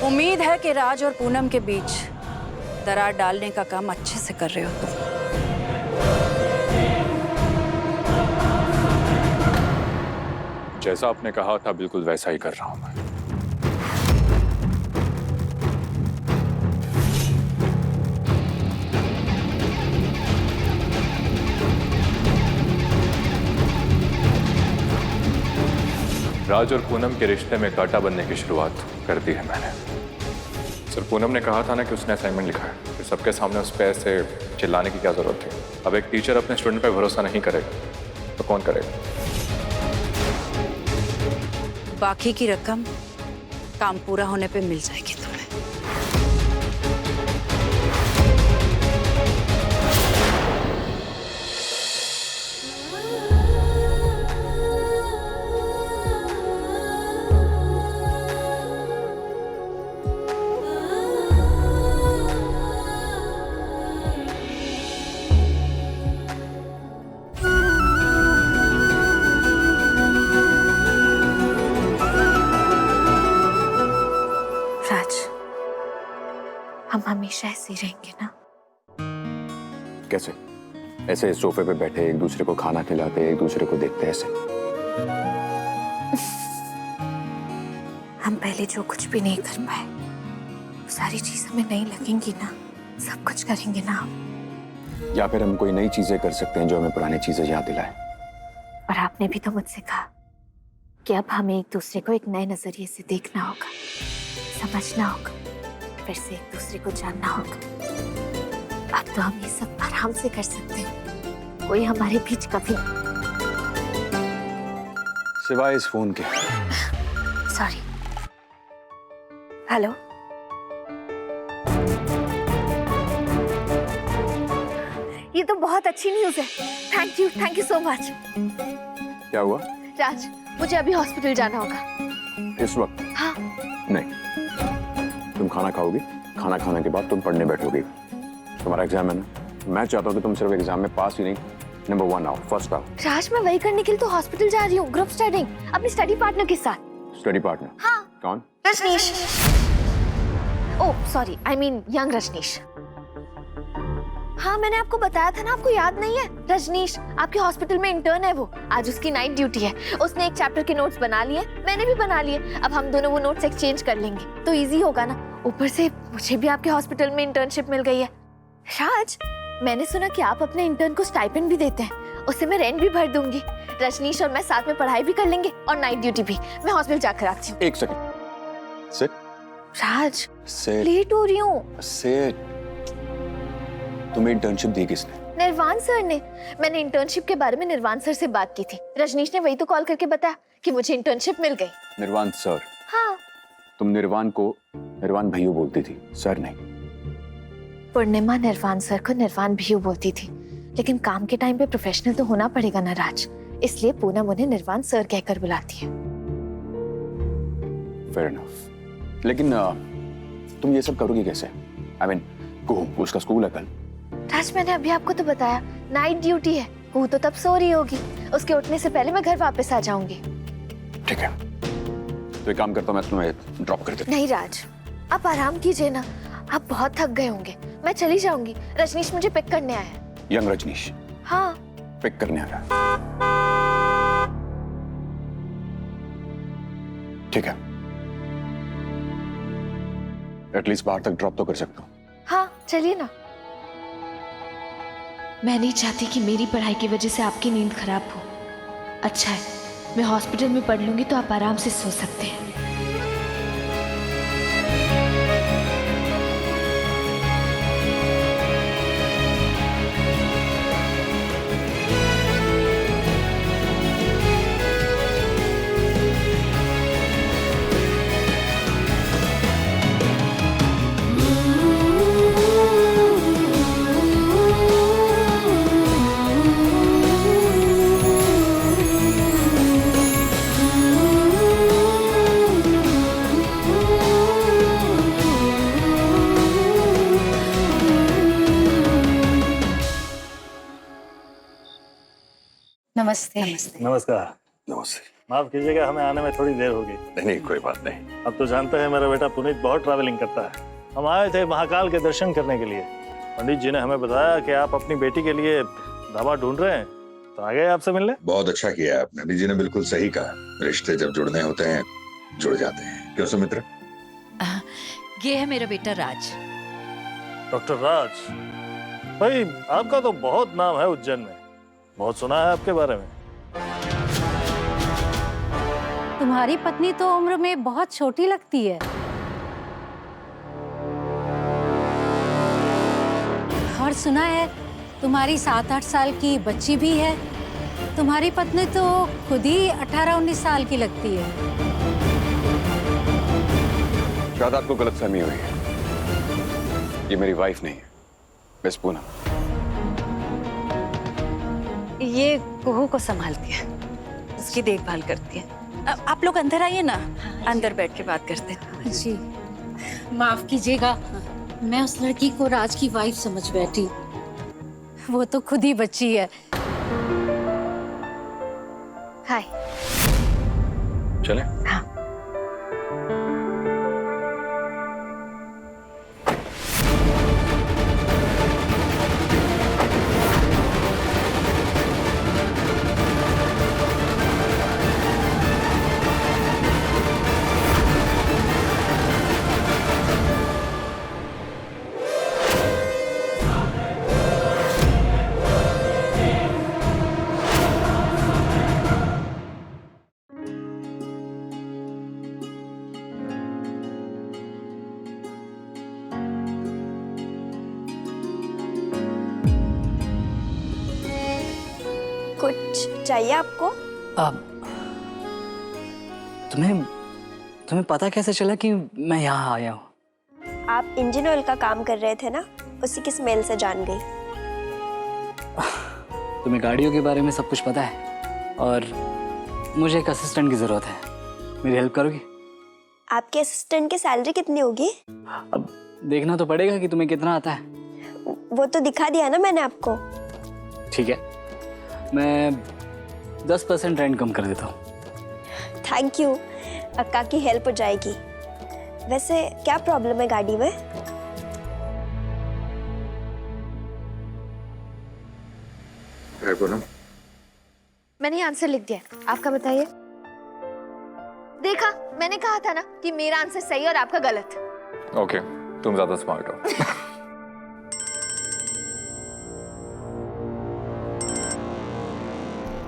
उम्मीद है कि राज और पूनम के बीच दरार डालने का काम अच्छे से कर रहे हो तुम। जैसा आपने कहा था बिल्कुल वैसा ही कर रहा हूं मैं। राज और पूनम के रिश्ते में कांटा बनने की शुरुआत कर दी है मैंने। सर, पूनम ने कहा था ना कि उसने असाइनमेंट लिखा है, फिर सबके सामने उस पर ऐसे चिल्लाने की क्या जरूरत थी। अब एक टीचर अपने स्टूडेंट पे भरोसा नहीं करेगा तो कौन करेगा। बाकी की रकम काम पूरा होने पे मिल जाएगी तुम्हें। हम हमेशा ऐसे ही रहेंगे ना? कैसे? ऐसे सोफे पे बैठे एक दूसरे को खाना खिलाते, एक दूसरे को देखते ऐसे? हम पहले जो कुछ भी नहीं कर पाए वो सारी चीज हमें नहीं लगेंगी ना? सब कुछ करेंगे ना हम? या फिर हम कोई नई चीजें कर सकते हैं जो हमें पुरानी चीजें याद दिलाए। और आपने भी तो मुझसे कहा कि अब हमें एक दूसरे को एक नए नजरिए से देखना होगा, समझना होगा, फिर से एक दूसरे को जानना होगा। अब तो हम ये सब आराम से कर सकते हैं, कोई हमारे बीच कभी। सिवाय इस फोन के। सॉरी। हेलो। ये तो बहुत अच्छी न्यूज़ है। Thank you so much. क्या हुआ? राज, मुझे अभी हॉस्पिटल जाना होगा। इस वक्त? हाँ। नहीं, तुम खाना खाओगी, खाना खाने के बाद तुम पढ़ने बैठोगी। तुम्हारा एग्जाम है ना, मैं चाहता हूँ कि तुम सिर्फ एग्जाम में पास ही नहीं, नंबर 1 आओ, फर्स्ट आओ। राज, मैं वही करने के लिए तो हॉस्पिटल जा रही हूँ, ग्रुप स्टडिंग, अपनी स्टडी पार्टनर के साथ। Study partner? हाँ। कौन? Rajneesh. Oh sorry, I mean young Rajneesh. हाँ, मैंने आपको बताया था ना, आपको याद नहीं है? रजनीश आपके हॉस्पिटल में इंटर्न है वो। आज उसकी नाइट ड्यूटी है। उसने एक चैप्टर के नोट्स बना लिए, मैंने भी बना लिए। अब हम दोनों वो नोट्स एक्सचेंज कर लेंगे तो इजी होगा ना। ऊपर से मुझे भी आपके हॉस्पिटल में इंटर्नशिप मिल गई है। राज, मैंने सुना कि आप अपने इंटर्न को स्टाइपेंड भी देते हैं, उससे मैं रेंट भी भर दूंगी। रजनीश और मैं साथ में पढ़ाई भी कर लेंगे और नाइट ड्यूटी भी। मैं हॉस्पिटल जाकर आती हूँ। एक सेकंड। सिट। राज, सिट। लेट हो रही हूँ। सिट। तुम्हें इंटर्नशिप दी किसने? निर्वाण सर ने। मैंने इंटर्नशिप के बारे में निर्वाण सर से बात की थी। रजनीश ने वही तो कॉल करके बताया कि मुझे इंटर्नशिप मिल गई। निर्वाण सर? हाँ। तुम निर्वाण को निर्वाण भैया बोलती थी, सर नहीं। पूर्णिमा निर्वाण सर को निर्वाण भैया बोलती थी, लेकिन काम के टाइम पे प्रोफेशनल तो होना पड़ेगा ना राज, इसलिए पूनम उन्हें निर्वाण सर कहकर बुलाती है। Fair enough. लेकिन तुम ये सब करोगी कैसे? आई मीन, कुहू, उसका स्कूल है कल। राज, मैंने अभी आपको तो बताया, नाइट ड्यूटी है। कुहू तो तब सो रही होगी, उसके उठने से पहले मैं घर वापस आ जाऊंगी। ठीक है, तो एक काम करता हूँ, मैं तुम्हें ड्रॉप कर देता हूँ। नहीं राज, आप आराम कीजिए ना, आप बहुत थक गए होंगे। मैं चली जाऊंगी, रजनीश मुझे पिक करने आया है। यंग रजनीश? हाँ। पिक करने आया? ठीक है, एटलीस्ट बाहर तक ड्रॉप तो कर सकता हूँ। हाँ, चलिए ना। मैं नहीं चाहती कि मेरी पढ़ाई की वजह से आपकी नींद खराब हो। अच्छा है, मैं हॉस्पिटल में पढ़ लूंगी तो आप आराम से सो सकते हैं। नमस्ते। नमस्कार। नमस्ते। माफ कीजिएगा, हमें आने में थोड़ी देर हो गई। नहीं नहीं, कोई बात नहीं। अब तो जानते हैं मेरा बेटा पुनीत बहुत ट्रैवलिंग करता है। हम आए थे महाकाल के दर्शन करने के लिए। पंडित जी ने हमें बताया कि आप अपनी बेटी के लिए दामाद ढूंढ रहे हैं, तो आ गए आपसे मिलने। बहुत अच्छा किया आपने। पंडित जी ने बिल्कुल सही कहा, रिश्ते जब जुड़ने होते हैं जुड़ जाते हैं। क्यों सुमित्रा? ये है मेरा बेटा राज। डॉक्टर राज भाई, आपका तो बहुत नाम है उज्जैन में, बहुत सुना है आपके बारे में। तुम्हारी पत्नी तो उम्र में बहुत छोटी लगती है। और सुना है तुम्हारी 7-8 साल की बच्ची भी है। तुम्हारी पत्नी तो खुद ही 18-19 साल की लगती है। शायद आपको गलतफहमी हुई है, ये मेरी वाइफ नहीं है, मिस पूनम। ये कुहू को संभालती है, उसकी देखभाल करती है। आप लोग अंदर आइए ना, अंदर बैठ के बात करते हैं। जी माफ कीजिएगा, मैं उस लड़की को राज की वाइफ समझ बैठी। वो तो खुद ही बच्ची है। हाय। चले? हाँ। कुछ चाहिए आपको? तुम्हें पता कैसे चला कि मैं यहाँ आया हूँ? आप इंजन ऑयल का काम कर रहे थे ना, उसी की स्मेल से जान गई। तुम्हें गाड़ियों के बारे में सब कुछ पता है और मुझे एक असिस्टेंट की जरूरत है, मेरी हेल्प करोगी? आपके असिस्टेंट की सैलरी कितनी होगी? अब देखना तो पड़ेगा कि तुम्हें कितना आता है। वो तो दिखा दिया ना मैंने आपको। ठीक है, मैं 10% रेंट कम कर देता हूँ। थैंक यू, अक्का की हेल्प हो जाएगी। वैसे क्या प्रॉब्लम है गाड़ी में? पूनम, मैंने आंसर लिख दिया, आपका बताइए। देखा, मैंने कहा था ना कि मेरा आंसर सही और आपका गलत। ओके, तुम ज्यादा स्मार्ट हो।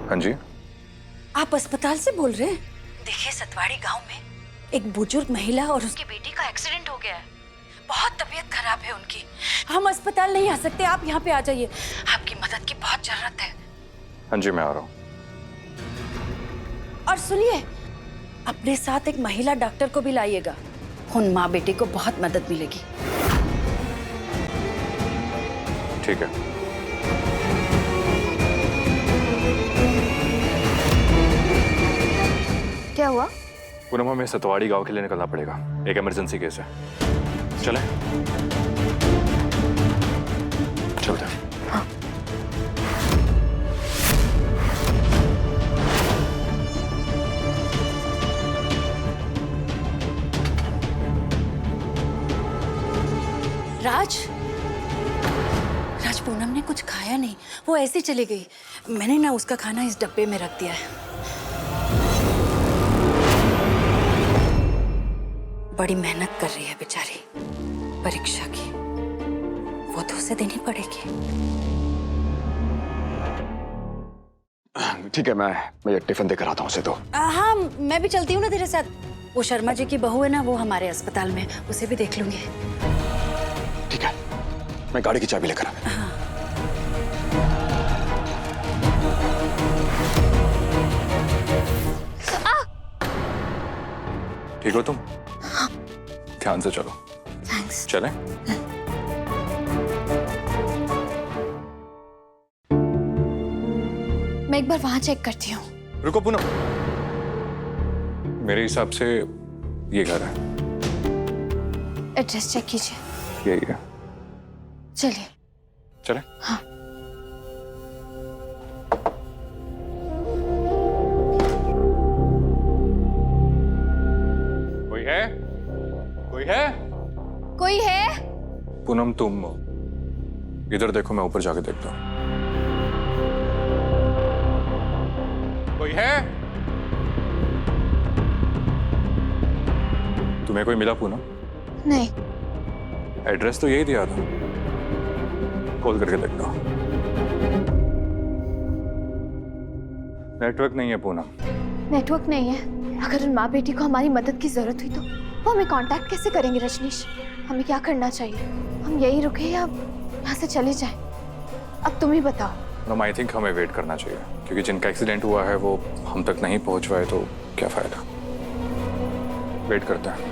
हाँ जी, आप अस्पताल से बोल रहे हैं? देखिए, सतवाड़ी गांव में एक बुजुर्ग महिला और उसकी बेटी का एक्सीडेंट हो गया है। बहुत तबीयत खराब है उनकी। हम अस्पताल नहीं आ सकते, आप यहाँ पे आ जाइए, आपकी मदद की बहुत जरूरत है। हाँ जी, मैं आ रहा हूँ। और सुनिए, अपने साथ एक महिला डॉक्टर को भी लाइएगा, उन माँ बेटी को बहुत मदद मिलेगी। ठीक है। क्या हुआ? पूनम, हमें सतवाड़ी गांव के लिए निकलना पड़ेगा, एक इमरजेंसी केस है। चलें? चलते हैं। हाँ। राज पूनम ने कुछ खाया नहीं, वो ऐसे ही चली गई। मैंने ना उसका खाना इस डब्बे में रख दिया है। बड़ी मेहनत कर रही है बेचारी परीक्षा की, वो तो उसे देनी पड़ेगी। ठीक है, मैं ये टिफिन देकर आता हूँ उसे तो। हाँ, मैं भी चलती हूँ ना तेरे साथ। वो शर्मा जी की बहू है ना, वो हमारे अस्पताल में, उसे भी देख लूंगी। ठीक है, मैं गाड़ी की चाबी लेकर आता हूँ। ठीक हो तुम? ध्यान से चलो। थैंक्स। चलें? मैं एक बार वहां चेक करती हूँ। रुको पूनम, मेरे हिसाब से ये घर है। एड्रेस चेक कीजिए। यही है। चलिए। चलें? हाँ। पूनम तुम इधर देखो, मैं ऊपर जाके देखता हूँ। कोई है? तुम्हें कोई मिला पूनम? नहीं। एड्रेस तो यही दिया था, कॉल करके देखता हूँ। नेटवर्क नहीं है पूनम। नेटवर्क नहीं है? अगर उन माँ बेटी को हमारी मदद की जरूरत हुई तो वो हमें कांटेक्ट कैसे करेंगे रजनीश? हमें क्या करना चाहिए? हम यही रुके या यहाँ से चले जाएं? अब तुम ही बताओ। पूनम, आई थिंक हमें वेट करना चाहिए, क्योंकि जिनका एक्सीडेंट हुआ है वो हम तक नहीं पहुंच पाए तो क्या फायदा। वेट करते हैं।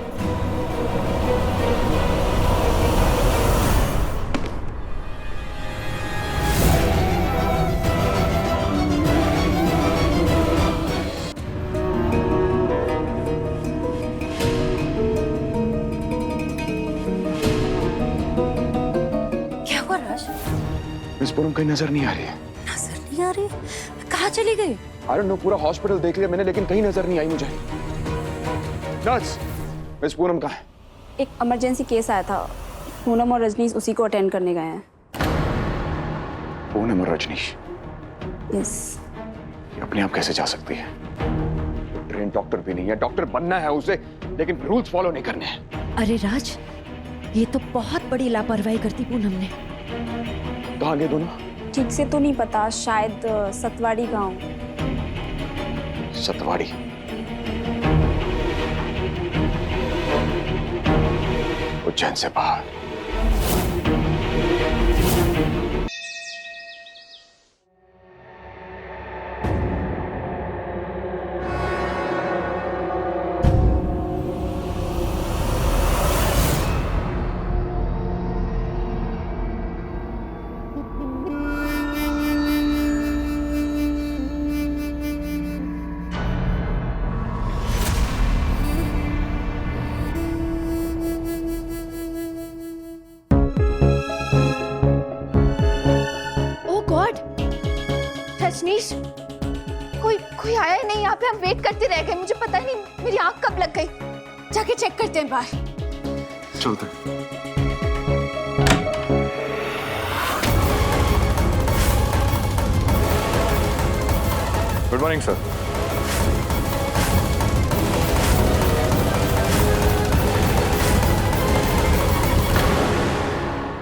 क्या हुआ राज? मिस पूनम कहीं नजर नहीं आ रही है। नजर नहीं आ रही? कहाँ चली गई? आई डोंट नो, पूरा हॉस्पिटल देख लिया मैंने लेकिन कहीं नजर नहीं आई मुझे। नर्स, मिस पूनम कहाँ है? एक इमरजेंसी केस आया था, पूनम और रजनीश उसी को अटेंड करने गए हैं। पूनम और रजनीश? यस। ये अपने आप कैसे जा सकती है? ट्रेन डॉक्टर भी नहीं है, डॉक्टर बनना है उसे, लेकिन रूल्स फॉलो नहीं करने हैं। अरे राज, ये तो बहुत बड़ी लापरवाही करती पूनम ने। कहाँ गए दोनों? ठीक से तो नहीं पता, शायद सतवाड़ी गांव। सतवाड़ी? उज्जैन से बाहर। रजनीश, कोई आया ही नहीं यहाँ पे। हम वेट करते रह गए, मुझे पता ही नहीं मेरी आंख कब लग गई। जाके चेक करते हैं बाहर। चलते। Good morning sir.